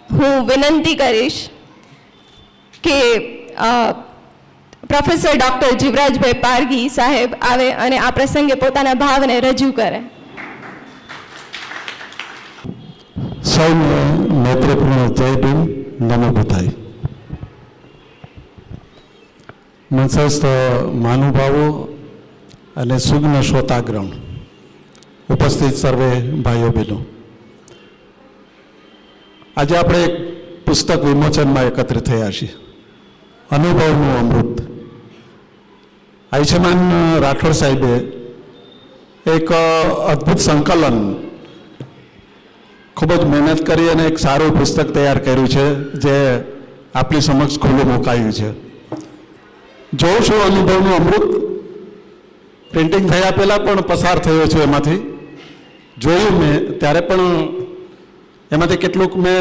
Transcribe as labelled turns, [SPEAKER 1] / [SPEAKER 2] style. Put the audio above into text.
[SPEAKER 1] હું વિનંતી કરીશ કે પ્રોફેસર ડૉક્ટર જીવરાજભાઈ પારગી સાહેબ આવે અને આ પ્રસંગે પોતાના ભાવને રજૂ કરે.
[SPEAKER 2] સૌને મૈત્રીપૂર્ણ જય ભીમ, નમો બુદ્ધાય. મંચસ્થ મહાનુભાવો અને સુગ્ન શ્રોતાગ્રણ, ઉપસ્થિત સર્વે ભાઈઓ બહેનો, આજે આપણે એક પુસ્તક વિમોચનમાં એકત્રિત થયા છીએ, અનુભવનું અમૃત. આયુષ્યમાન રાઠોડ સાહેબે એક અદ્ભુત સંકલન, ખૂબ જ મહેનત કરી અને એક સારું પુસ્તક તૈયાર કર્યું છે, જે આપણી સમક્ષ ખુલ્લું મુકાયું છે. જોઉં છું અનુભવનું અમૃત, પ્રિન્ટિંગ થયા પહેલાં પણ પસાર થયો છું, એમાંથી જોયું મેં ત્યારે પણ એમાંથી કેટલુંક મેં